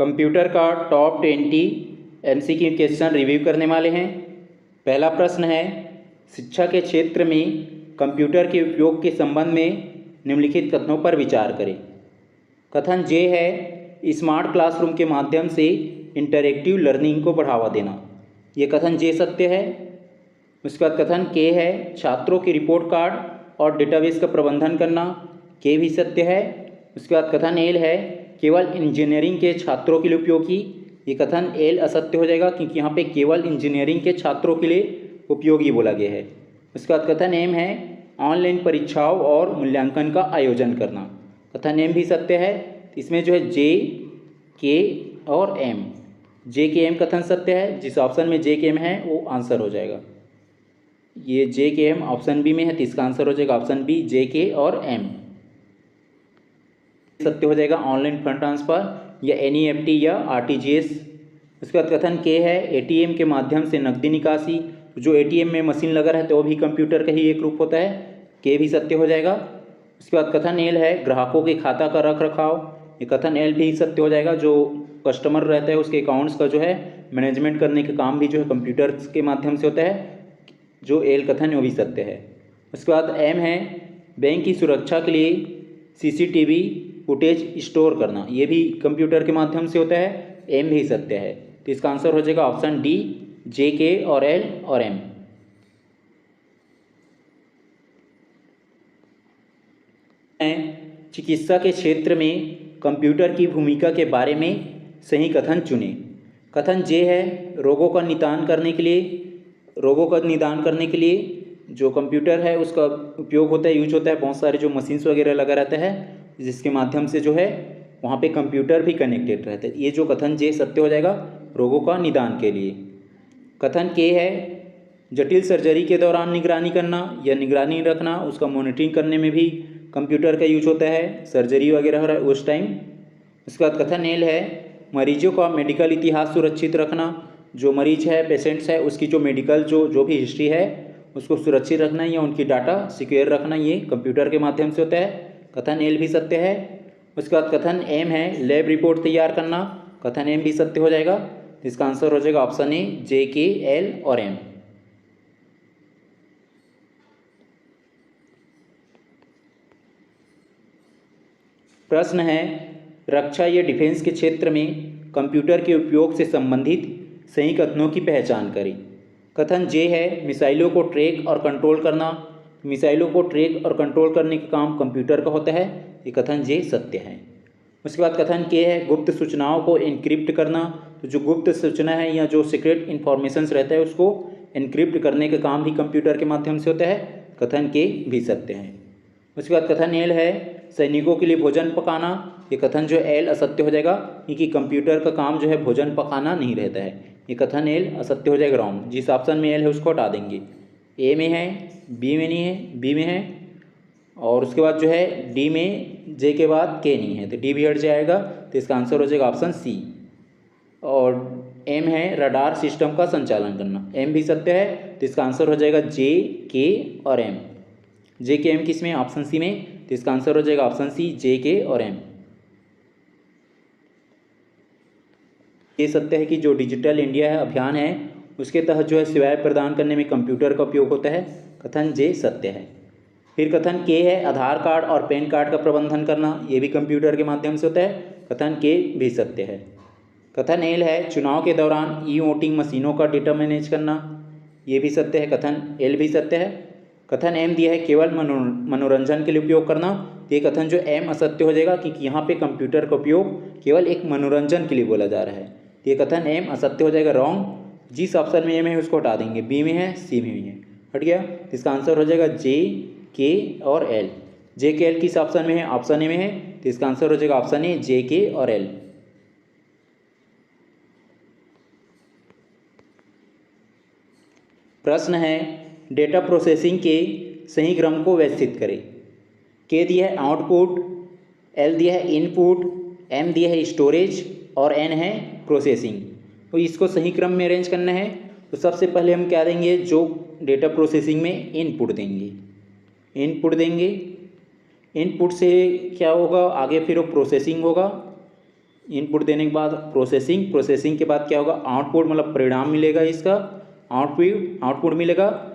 Computer का top 20 MCQ question review करने वाले हैं। पहला प्रश्न है, शिक्षा के क्षेत्र में कंप्यूटर के उपयोग के संबंध में निम्नलिखित कथनों पर विचार करें। कथन जे है, स्मार्ट क्लासरूम के माध्यम से इंटरैक्टिव लर्निंग को बढ़ावा देना। ये कथन जे सत्य है। उसके बाद कथन के है, छात्रों की रिपोर्ट कार्ड और डेटाबेस का प्रबंधन करना। के भी सत्य है। उसके बाद कथन एल है, केवल इंजीनियरिंग के छात्रों के लिए उपयोगी। ये कथन एल असत्य हो जाएगा क्योंकि यहाँ पे केवल इंजीनियरिंग के छात्रों के लिए उपयोगी बोला गया है। उसके बाद कथन एम है, ऑनलाइन परीक्षाओं और मूल्यांकन का आयोजन करना। कथन एम भी सत्य है। इसमें जो है जे, के और एम, जे के एम कथन सत्य है। जिस ऑप्शन में जे के एम है वो आंसर हो जाएगा। ये जे के एम ऑप्शन बी में है तो इसका आंसर हो जाएगा ऑप्शन बी, जे के और एम। सत्य हो जाएगा ऑनलाइन फंड ट्रांसफ़र या एनईएफटी या आरटीजीएस। उसके बाद कथन के है, एटीएम के माध्यम से नकदी निकासी। जो एटीएम में मशीन लगा रहता है वो भी कंप्यूटर का ही एक रूप होता है। के भी सत्य हो जाएगा। उसके बाद कथन एल है, ग्राहकों के खाता का रख रखाव। ये कथन एल भी सत्य हो जाएगा। जो कस्टमर रहता है उसके अकाउंट्स का जो है मैनेजमेंट करने का काम भी जो है कंप्यूटर के माध्यम से होता है। जो एल कथन है वो भी सत्य है। उसके बाद एम है, बैंक की सुरक्षा के लिए सीसीटीवी फुटेज स्टोर करना। ये भी कंप्यूटर के माध्यम से होता है। एम भी सत्य है तो इसका आंसर हो जाएगा ऑप्शन डी, जे के और एल और एम। चिकित्सा के क्षेत्र में कंप्यूटर की भूमिका के बारे में सही कथन चुने। कथन जे है, रोगों का निदान करने के लिए जो कंप्यूटर है उसका उपयोग होता है, यूज होता है। बहुत सारे जो मशीन्स वगैरह लगा रहता है जिसके माध्यम से जो है वहाँ पे कंप्यूटर भी कनेक्टेड रहता है। ये जो कथन जे सत्य हो जाएगा, रोगों का निदान के लिए। कथन के है, जटिल सर्जरी के दौरान निगरानी करना या निगरानी रखना, उसका मॉनिटरिंग करने में भी कंप्यूटर का यूज होता है। सर्जरी वगैरह हो रहा है उस टाइम। उसके बाद कथन एल है, मरीजों का मेडिकल इतिहास सुरक्षित रखना। जो मरीज है, पेशेंट्स है, उसकी जो मेडिकल जो भी हिस्ट्री है उसको सुरक्षित रखना या उनकी डाटा सिक्योर रखना, ये कंप्यूटर के माध्यम से होता है। कथन एल भी सत्य है। उसके बाद कथन एम है, लैब रिपोर्ट तैयार करना। कथन एम भी सत्य हो जाएगा। इसका आंसर हो जाएगा ऑप्शन ए, जे के एल और एम। प्रश्न है, रक्षा या डिफेंस के क्षेत्र में कंप्यूटर के उपयोग से संबंधित सही कथनों की पहचान करें। कथन जे है, मिसाइलों को ट्रैक और कंट्रोल करना। मिसाइलों को ट्रैक और कंट्रोल करने का काम कंप्यूटर का होता है। ये कथन जे सत्य है। उसके बाद कथन के है, गुप्त सूचनाओं को इनक्रिप्ट करना। तो जो गुप्त सूचना है या जो सीक्रेट इन्फॉर्मेशंस रहता है उसको इनक्रिप्ट करने का काम भी कंप्यूटर के माध्यम से होता है। कथन के भी सत्य है। उसके बाद कथन एल है, सैनिकों के लिए भोजन पकाना। ये कथन जो एल असत्य हो जाएगा क्योंकि कंप्यूटर का काम जो है भोजन पकाना नहीं रहता है। ये कथन एल असत्य हो जाएगा, रॉन्ग। जिस ऑप्शन में एल है उसको हटा देंगे। ए में है, बी में नहीं है, बी में है, और उसके बाद जो है डी में जे के बाद के नहीं है तो डी भी हट जाएगा। तो इसका आंसर हो जाएगा ऑप्शन सी। और एम है, रडार सिस्टम का संचालन करना। एम भी सत्य है तो इसका आंसर हो जाएगा जे, के और एम। जे के एम किस में? ऑप्शन सी में। तो इसका आंसर हो जाएगा ऑप्शन सी, जे के और एम। ये सत्य है कि जो डिजिटल इंडिया है अभियान है उसके तहत जो है सेवाएं प्रदान करने में कंप्यूटर का उपयोग होता है। कथन जे सत्य है। फिर कथन के है, आधार कार्ड और पैन कार्ड का प्रबंधन करना। ये भी कंप्यूटर के माध्यम से होता है। कथन के भी सत्य है। कथन एल है, चुनाव के दौरान ई वोटिंग मशीनों का डेटा मैनेज करना। ये भी सत्य है। कथन एल भी सत्य है। कथन एम दिया है, केवल मनोरंजन के लिए उपयोग करना। तो ये कथन जो एम असत्य हो जाएगा क्योंकि यहाँ पे कंप्यूटर का उपयोग केवल एक मनोरंजन के लिए बोला जा रहा है। तो ये कथन एम असत्य हो जाएगा, रॉन्ग। जिस ऑप्शन में एम है उसको हटा देंगे। बी में है, सी में है, हट गया। इसका आंसर हो जाएगा जे, के और एल। जे के एल किस ऑप्शन में है? ऑप्शन ए में है। तो इसका आंसर हो जाएगा ऑप्शन ए, जे के और एल। प्रश्न है, डेटा प्रोसेसिंग के सही क्रम को व्यवस्थित करें। के दिया है आउटपुट, एल दिया है इनपुट, एम दिया है स्टोरेज और एन है प्रोसेसिंग। तो इसको सही क्रम में अरेंज करना है। तो सबसे पहले हम क्या देंगे, जो डेटा प्रोसेसिंग में इनपुट देंगे। इनपुट देंगे, इनपुट से क्या होगा आगे, फिर वो प्रोसेसिंग होगा। इनपुट देने के बाद प्रोसेसिंग के बाद क्या होगा, आउटपुट मतलब परिणाम मिलेगा, इसका आउटपुट मिलेगा।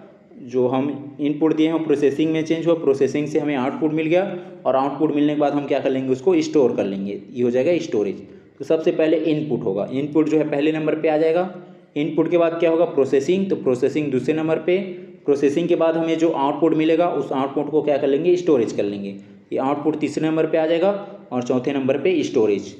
जो हम इनपुट दिए हैं प्रोसेसिंग में चेंज हुआ, प्रोसेसिंग से हमें आउटपुट मिल गया, और आउटपुट मिलने के बाद हम क्या कर लेंगे, उसको स्टोर कर लेंगे, ये हो जाएगा स्टोरेज। तो सबसे पहले इनपुट होगा, इनपुट जो है पहले नंबर पे आ जाएगा। इनपुट के बाद क्या होगा, प्रोसेसिंग, तो प्रोसेसिंग दूसरे नंबर पे। प्रोसेसिंग के बाद हमें जो आउटपुट मिलेगा उस आउटपुट को क्या कर लेंगे, स्टोरेज कर लेंगे। ये आउटपुट तीसरे नंबर पे आ जाएगा, और चौथे नंबर पे स्टोरेज।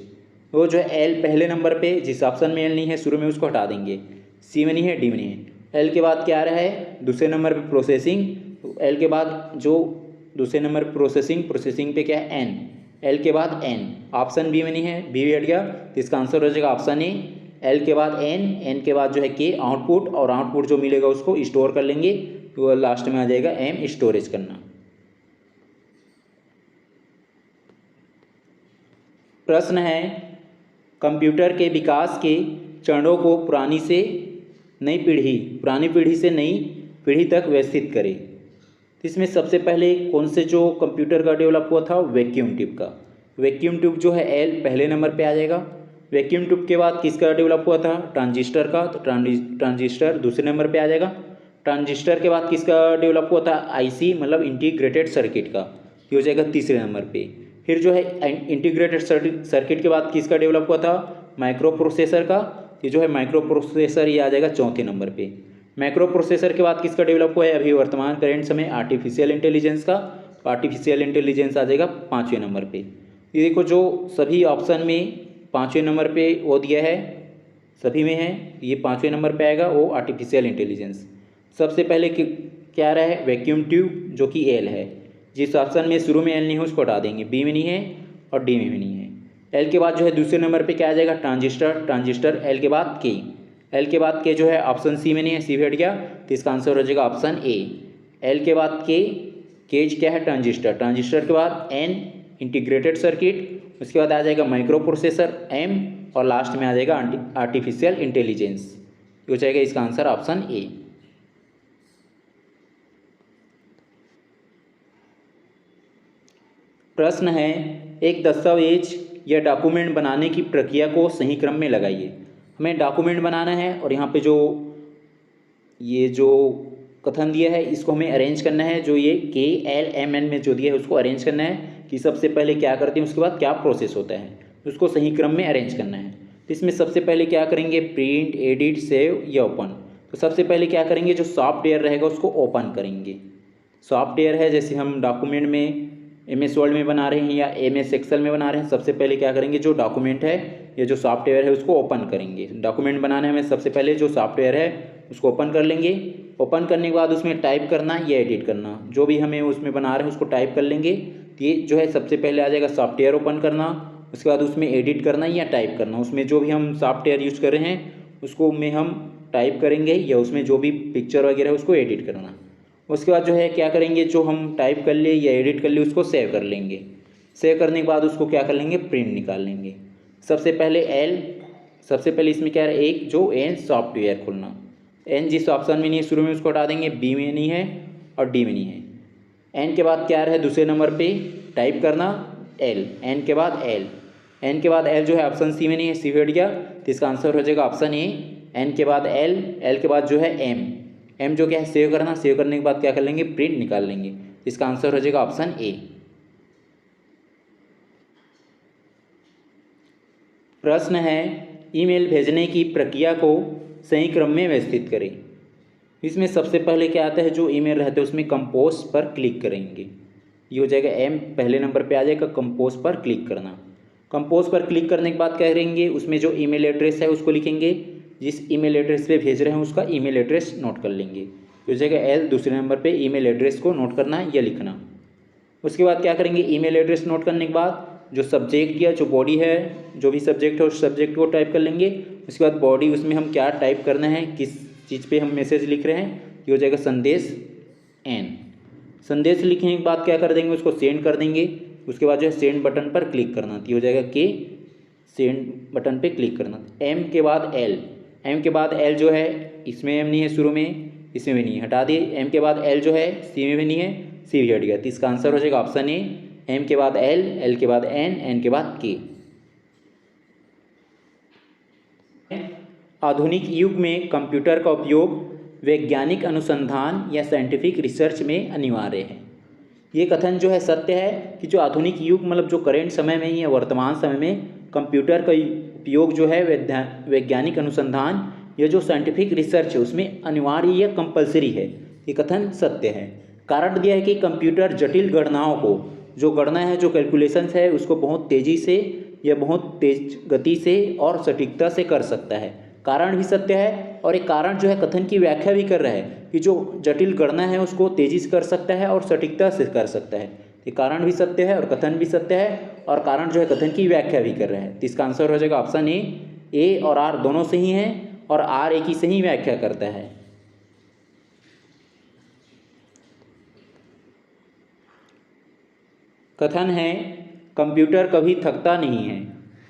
वो जो है एल पहले नंबर पे, जिस ऑप्शन में एल नहीं है शुरू में उसको हटा देंगे, सी में नहीं है, डी में नहीं है। एल के बाद क्या आ रहा है, दूसरे नंबर पे प्रोसेसिंग, तो एल के बाद जो दूसरे नंबर पे प्रोसेसिंग पे क्या है, एन, एल के बाद एन, ऑप्शन बी में नहीं है, बी हट गया, तो इसका आंसर हो जाएगा ऑप्शन ए। एल के बाद एन, एन के बाद जो है के, आउटपुट, और आउटपुट जो मिलेगा उसको स्टोर कर लेंगे, तो लास्ट में आ जाएगा एम, स्टोरेज करना। प्रश्न है, कंप्यूटर के विकास के चरणों को पुरानी पीढ़ी से नई पीढ़ी तक व्यवस्थित करें। तो इसमें सबसे पहले कौन से जो कंप्यूटर का डेवलप हुआ था, वैक्यूम ट्यूब का। वैक्यूम ट्यूब जो है एल पहले नंबर पे आ जाएगा। वैक्यूम ट्यूब के बाद किसका डेवलप हुआ था, ट्रांजिस्टर का, तो ट्रांजिस्टर दूसरे नंबर पे आ जाएगा। ट्रांजिस्टर के बाद किसका डेवलप हुआ था, आईसी मतलब इंटीग्रेटेड सर्किट का, ये हो जाएगा तीसरे नंबर पे। फिर जो है इंटीग्रेटेड सर्किट के बाद किसका डेवलप हुआ था, माइक्रो प्रोसेसर का, ये जो है माइक्रो प्रोसेसर, ये आ जाएगा चौथे नंबर पे। माइक्रो प्रोसेसर के बाद किसका डेवलप हुआ है अभी वर्तमान करेंट समय, आर्टिफिशियल इंटेलिजेंस का, तो आर्टिफिशियल इंटेलिजेंस आ जाएगा पाँचवें नंबर पे। ये देखो जो सभी ऑप्शन में पाँचवें नंबर पे वो दिया है, सभी में है, ये पाँचवें नंबर पे आएगा वो आर्टिफिशियल इंटेलिजेंस। सबसे पहले क्या रहा है, वैक्यूम ट्यूब जो कि एल है, जिस ऑप्शन में शुरू में एल नहीं है उसको हटा देंगे, बी में नहीं है और डी में भी नहीं है। एल के बाद जो है दूसरे नंबर पे क्या आ जाएगा, ट्रांजिस्टर, एल के बाद के, एल के बाद के जो है ऑप्शन सी में नहीं है, सी भी हट गया, तो इसका आंसर हो जाएगा ऑप्शन ए। एल के बाद के क्या है, ट्रांजिस्टर के बाद एन, इंटीग्रेटेड सर्किट, उसके बाद आ जाएगा माइक्रो प्रोसेसर एम, और लास्ट में आ जाएगा आर्टिफिशियल इंटेलिजेंस, हो जाएगा इसका आंसर ऑप्शन ए। प्रश्न है, एक दस्तावेज या डॉक्यूमेंट बनाने की प्रक्रिया को सही क्रम में लगाइए। हमें डॉक्यूमेंट बनाना है, और यहाँ पे जो ये जो कथन दिया है इसको हमें अरेंज करना है, जो ये KLMN में जो दिया है उसको अरेंज करना है कि सबसे पहले क्या करते हैं, उसके बाद क्या प्रोसेस होता है, उसको सही क्रम में अरेंज करना है। तो इसमें सबसे पहले क्या करेंगे, प्रिंट, एडिट, सेव या ओपन। तो सबसे पहले क्या करेंगे, जो सॉफ्टवेयर रहेगा उसको ओपन करेंगे। सॉफ्टवेयर है जैसे हम डॉक्यूमेंट में MS वर्ड में बना रहे हैं या MS एक्सेल में बना रहे हैं, सबसे पहले क्या करेंगे, जो डॉक्यूमेंट है या जो सॉफ्टवेयर है उसको ओपन करेंगे। डॉक्यूमेंट बनाने में सबसे पहले जो सॉफ्टवेयर है उसको ओपन कर लेंगे। ओपन करने के बाद उसमें टाइप करना या एडिट करना, जो भी हमें उसमें बना रहे हैं उसको टाइप कर लेंगे। तो ये जो है सबसे पहले आ जाएगा सॉफ्टवेयर ओपन करना, उसके बाद उसमें एडिट करना या टाइप करना, उसमें जो भी हम सॉफ्टवेयर यूज़ कर रहे हैं उसको में हम टाइप करेंगे, या उसमें जो भी पिक्चर वगैरह है उसको एडिट करना। उसके बाद जो है क्या करेंगे, जो हम टाइप कर लिए या एडिट कर लिए उसको सेव कर लेंगे। सेव करने के बाद उसको क्या कर लेंगे, प्रिंट निकाल लेंगे। सबसे पहले इसमें क्या है, एक जो एन सॉफ्टवेयर खुलना, एन जिस ऑप्शन में नहीं है शुरू में उसको हटा देंगे, बी में नहीं है और डी में नहीं है। एन के बाद क्या है दूसरे नंबर पे टाइप करना एल, एन के बाद एल जो है ऑप्शन सी में नहीं है, सी हट गया, तो इसका आंसर हो जाएगा ऑप्शन ए। एन के बाद एल के बाद जो है एम जो क्या है सेव करना, सेव करने के बाद क्या कर लेंगे, प्रिंट निकाल लेंगे, इसका आंसर हो जाएगा ऑप्शन ए। प्रश्न है, ईमेल भेजने की प्रक्रिया को सही क्रम में व्यवस्थित करें। इसमें सबसे पहले क्या आता है, जो ईमेल रहते हैं उसमें कंपोज पर क्लिक करेंगे, ये हो जाएगा एम पहले नंबर पे आ जाएगा, कंपोज पर क्लिक करना। कंपोज पर क्लिक करने के बाद क्या करेंगे, उसमें जो ईमेल एड्रेस है उसको लिखेंगे, जिस ईमेल एड्रेस पे भेज रहे हैं उसका ईमेल एड्रेस नोट कर लेंगे, हो जाएगा एल दूसरे नंबर पे ईमेल एड्रेस को नोट करना या लिखना। उसके बाद क्या करेंगे, ईमेल एड्रेस नोट करने के बाद जो सब्जेक्ट या जो बॉडी है, जो भी सब्जेक्ट है उस सब्जेक्ट को टाइप कर लेंगे। उसके बाद बॉडी, उसमें हम क्या टाइप करना है, किस चीज़ पे हम मैसेज लिख रहे हैं, ये हो जाएगा संदेश एन। संदेश लिखने के बाद क्या कर देंगे, उसको सेंड कर देंगे। उसके बाद जो है सेंड बटन पर क्लिक करना, ये हो जाएगा के सेंड बटन पे क्लिक करना। एम के बाद एल जो है इसमें एम नहीं है शुरू में, इसमें भी नहीं है, हटा दिए। एम के बाद एल जो है सी में भी नहीं है, सी भी हट गया, तो इसका आंसर हो जाएगा ऑप्शन ए। एम के बाद एल के बाद एन के बाद के। आधुनिक युग में कंप्यूटर का उपयोग वैज्ञानिक अनुसंधान या साइंटिफिक रिसर्च में अनिवार्य है। ये कथन जो है सत्य है कि जो आधुनिक युग मतलब जो करेंट समय में या वर्तमान समय में कंप्यूटर का उपयोग जो है वैज्ञानिक अनुसंधान या जो साइंटिफिक रिसर्च है उसमें अनिवार्य या कंपलसरी है। ये कथन सत्य है। कारण दिया है कि कंप्यूटर जटिल गणनाओं को, जो गणना है, जो कैलकुलेशंस है, उसको बहुत तेज़ी से या बहुत तेज गति से और सटीकता से कर सकता है। कारण भी सत्य है और एक कारण जो है कथन की व्याख्या भी कर रहा है कि जो जटिल गणना है उसको तेज़ी से कर सकता है और सटीकता से कर सकता है। ये कारण भी सत्य है और कथन भी सत्य है और कारण जो है कथन की व्याख्या भी कर रहा है। तो इसका आंसर हो जाएगा ऑप्शन ए और आर दोनों सही हैं और आर ए की सही व्याख्या करता है। कथन है कंप्यूटर कभी थकता नहीं है।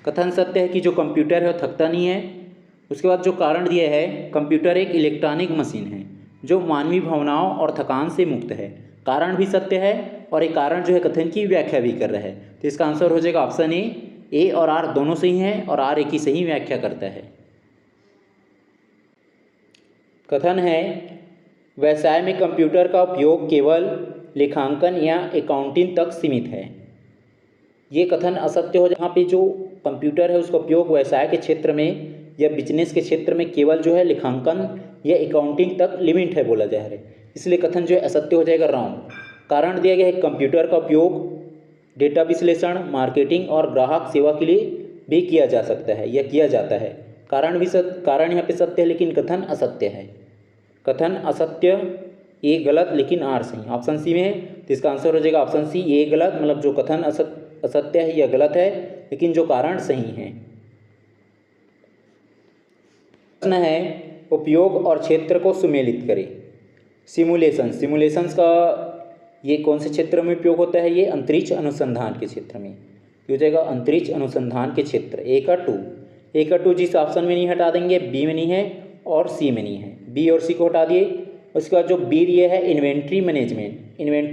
कथन सत्य है कि जो कंप्यूटर है वो थकता नहीं है। उसके बाद जो कारण दिया है, कंप्यूटर एक इलेक्ट्रॉनिक मशीन है जो मानवीय भावनाओं और थकान से मुक्त है। कारण भी सत्य है और एक कारण जो है कथन की व्याख्या भी कर रहा है। तो इसका आंसर हो जाएगा ऑप्शन ए और आर दोनों सही हैं और आर ए की सही व्याख्या करता है। कथन है व्यवसाय में कंप्यूटर का उपयोग केवल लेखांकन या अकाउंटिंग तक सीमित है। ये कथन असत्य हो, जहाँ पे जो कंप्यूटर है उसका उपयोग व्यवसाय के क्षेत्र में या बिजनेस के क्षेत्र में केवल जो है लेखांकन या अकाउंटिंग तक लिमिट है बोला जा रहा है, इसलिए कथन जो है असत्य हो जाएगा, रॉन्ग। कारण दिया गया है कंप्यूटर का उपयोग डेटा विश्लेषण, मार्केटिंग और ग्राहक सेवा के लिए भी किया जा सकता है या किया जाता है। कारण यहाँ पे सत्य है लेकिन कथन असत्य है। कथन असत्य, ए गलत लेकिन आर सही, ऑप्शन सी में है। तो इसका आंसर हो जाएगा ऑप्शन सी, ए गलत, मतलब जो कथन असत्य है या गलत है लेकिन जो कारण सही है। प्रश्न है उपयोग और क्षेत्र को सुमेलित करें। सिमुलेशंस का ये कौन से क्षेत्र में उपयोग होता है? ये अंतरिक्ष अनुसंधान के क्षेत्र में हो जाएगा, अंतरिक्ष अनुसंधान के क्षेत्र। ए का टू जिस ऑप्शन में नहीं हटा देंगे, बी में नहीं है और सी में नहीं है, बी और सी को हटा दिए। उसके बाद जो बी दिए है इन्वेंट्री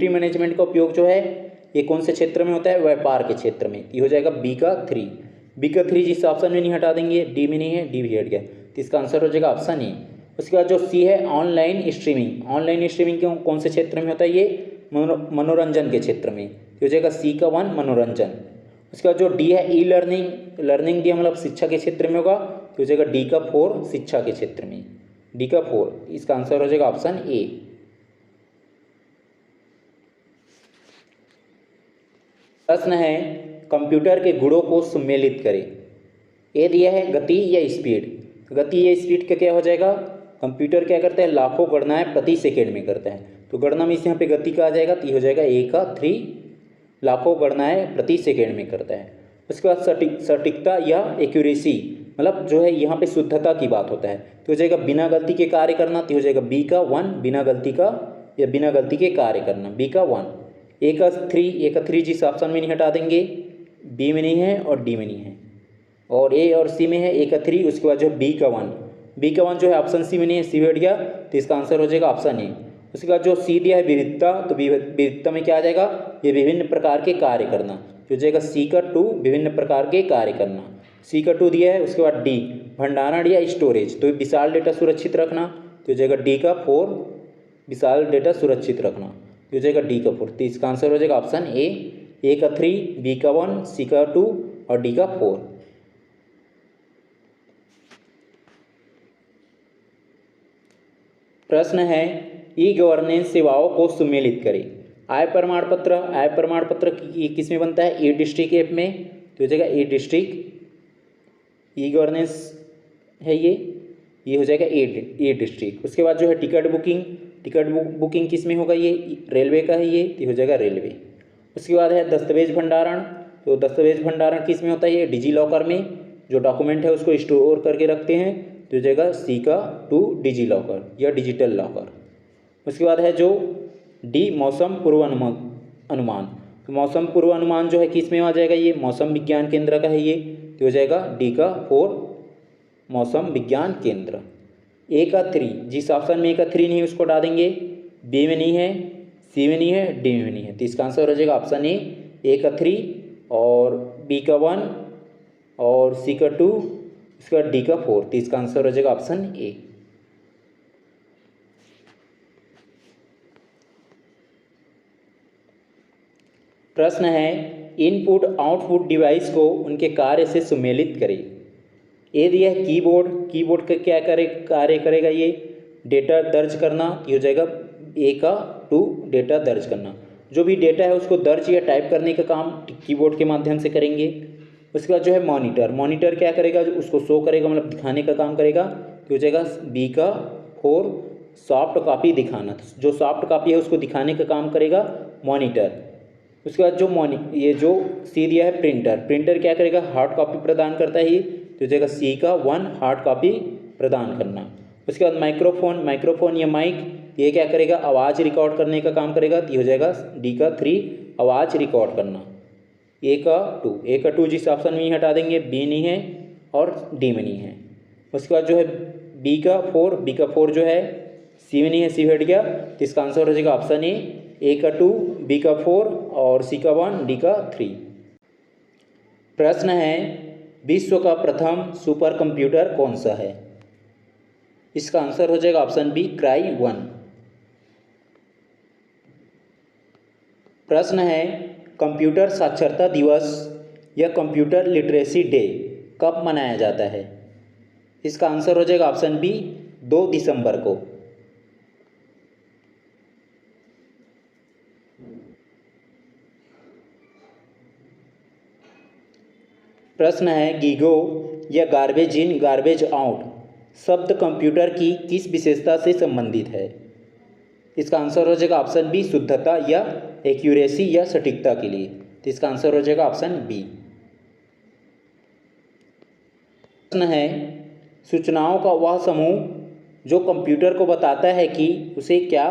मैनेजमेंट का उपयोग जो है ये कौन से क्षेत्र में होता है? व्यापार के क्षेत्र में। ये हो जाएगा बी का थ्री जिस ऑप्शन में नहीं हटा देंगे, डी में नहीं है, डी भी हट गया, तो इसका आंसर हो जाएगा ऑप्शन ए। उसके बाद जो सी है ऑनलाइन स्ट्रीमिंग कौन से क्षेत्र में होता है? ये मनोरंजन के क्षेत्र में, हो जाएगा सी का 1 मनोरंजन। उसके बाद जो डी है ई लर्निंग डी मतलब शिक्षा के क्षेत्र में होगा, तो हो जाएगा डी का 4 शिक्षा के क्षेत्र में, डी का 4, इसका आंसर हो जाएगा ऑप्शन ए। प्रश्न है कंप्यूटर के गुणों को सम्मिलित करें। ए दिया है गति या स्पीड, गति या स्पीड का क्या हो जाएगा? कंप्यूटर क्या करता है? लाखों गणनाएं प्रति सेकेंड में करता है, तो गणना में इस यहाँ पे गति का आ जाएगा, तो ये हो जाएगा ए का 3, लाखों गणनाएं प्रति सेकेंड में करता है। उसके बाद सटीकता या एक्यूरेसी, मतलब जो है यहाँ पे शुद्धता की बात होता है, तो हो जाएगा बिना गलती के कार्य करना, तो हो जाएगा बी का 1 बिना गलती का या बिना गलती के कार्य करना, बी का 1। ए का 3 जिस ऑप्शन में नहीं हटा देंगे, बी में नहीं है और डी में नहीं है, और ए और सी में है, ए का 3। उसके बाद जो है बी का 1 जो है ऑप्शन सी में नहीं है, सी हट गया, तो इसका आंसर हो जाएगा ऑप्शन ए। उसके बाद जो सी दिया है विविधता, तो विविधता में क्या आ जाएगा? ये विभिन्न प्रकार के कार्य करना, तो हो जाएगा सी का 2 विभिन्न प्रकार के कार्य करना, सी का 2 दिया है। उसके बाद डी भंडारण या स्टोरेज, तो विशाल डेटा सुरक्षित रखना, तो हो जाएगा डी का 4 विशाल डेटा सुरक्षित रखना, तो हो जाएगा डी का 4, तो इसका आंसर हो जाएगा ऑप्शन ए का 3, बी का 1, सी का 2 और डी का 4। प्रश्न है ई गवर्नेंस सेवाओं को सम्मिलित करें। आय प्रमाण पत्र किस में बनता है? ई डिस्ट्रिक्ट ऐप में, तो हो जाएगा ई डिस्ट्रिक्ट, ई गवर्नेंस है ये हो जाएगा ए डिस्ट्रिक्ट। उसके बाद जो है टिकट बुकिंग किस में होगा? ये रेलवे का है, ये हो जाएगा रेलवे। उसके बाद है दस्तावेज भंडारण, तो दस्तावेज भंडारण किस में होता है? ये डिजी लॉकर में जो डॉक्यूमेंट है उसको स्टोर करके रखते हैं, तो हो जाएगा सी का 2 डिजी लॉकर या डिजिटल लॉकर। उसके बाद है जो डी मौसम पूर्वानुमान, तो मौसम पूर्वानुमान जो है किस में आ जाएगा? ये मौसम विज्ञान केंद्र का है, ये तो हो जाएगा डी का 4 मौसम विज्ञान केंद्र। ए का 3 जिस ऑप्शन में ए का 3 नहीं उसको हटा देंगे, बी में नहीं है, सी में नहीं है, डी में नहीं है, तो इसका आंसर हो जाएगा ऑप्शन ए का 3 और बी का 1 और सी का 2 उसके बाद डी का 4, तो इसका आंसर हो जाएगा ऑप्शन ए। प्रश्न है इनपुट आउटपुट डिवाइस को उनके कार्य से सुमेलित करें। ए दिया है कीबोर्ड, कीबोर्ड का क्या कार्य करेगा, ये डेटा दर्ज करना, ये हो जाएगा ए का 2 डेटा दर्ज करना। जो भी डेटा है उसको दर्ज या टाइप करने का काम कीबोर्ड के माध्यम से करेंगे। उसके बाद जो है मॉनिटर, मॉनिटर क्या करेगा, जो उसको शो करेगा, मतलब दिखाने का काम करेगा, तो हो जाएगा बी का 4 सॉफ्ट कॉपी दिखाना। जो सॉफ्ट कॉपी है उसको दिखाने का काम करेगा मॉनिटर। उसके बाद जो ये जो सी दिया है प्रिंटर, प्रिंटर क्या करेगा, हार्ड कॉपी प्रदान करता है, तो हो जाएगा सी का 1 हार्ड कॉपी प्रदान करना। उसके बाद माइक्रोफोन, माइक्रोफोन या माइक, ये क्या करेगा, आवाज़ रिकॉर्ड करने का काम करेगा, तो ये हो जाएगा डी का 3 आवाज़ रिकॉर्ड करना। ए का 2 जिस ऑप्शन में ही हटा देंगे, बी नहीं है और डी में नहीं है। उसके बाद जो है बी का 4 जो है, सी में नहीं है, सी हट गया, तो इसका आंसर हो जाएगा ऑप्शन ए का 2, बी का 4 और सी का 1, डी का 3। प्रश्न है विश्व का प्रथम सुपर कंप्यूटर कौन सा है। इसका आंसर हो जाएगा ऑप्शन बी क्राई 1। प्रश्न है कंप्यूटर साक्षरता दिवस या कंप्यूटर लिटरेसी डे कब मनाया जाता है। इसका आंसर हो जाएगा ऑप्शन बी 2 दिसंबर को। प्रश्न है गीगो या गार्बेज इन गार्बेज आउट शब्द कंप्यूटर की किस विशेषता से संबंधित है। इसका आंसर हो जाएगा ऑप्शन बी शुद्धता या एक्यूरेसी या सटीकता के लिए, तो इसका आंसर हो जाएगा ऑप्शन बी। प्रश्न है सूचनाओं का वह समूह जो कंप्यूटर को बताता है कि उसे क्या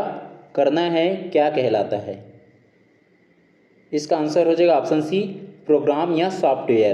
करना है, क्या कहलाता है। इसका आंसर हो जाएगा ऑप्शन सी प्रोग्राम या सॉफ्टवेयर।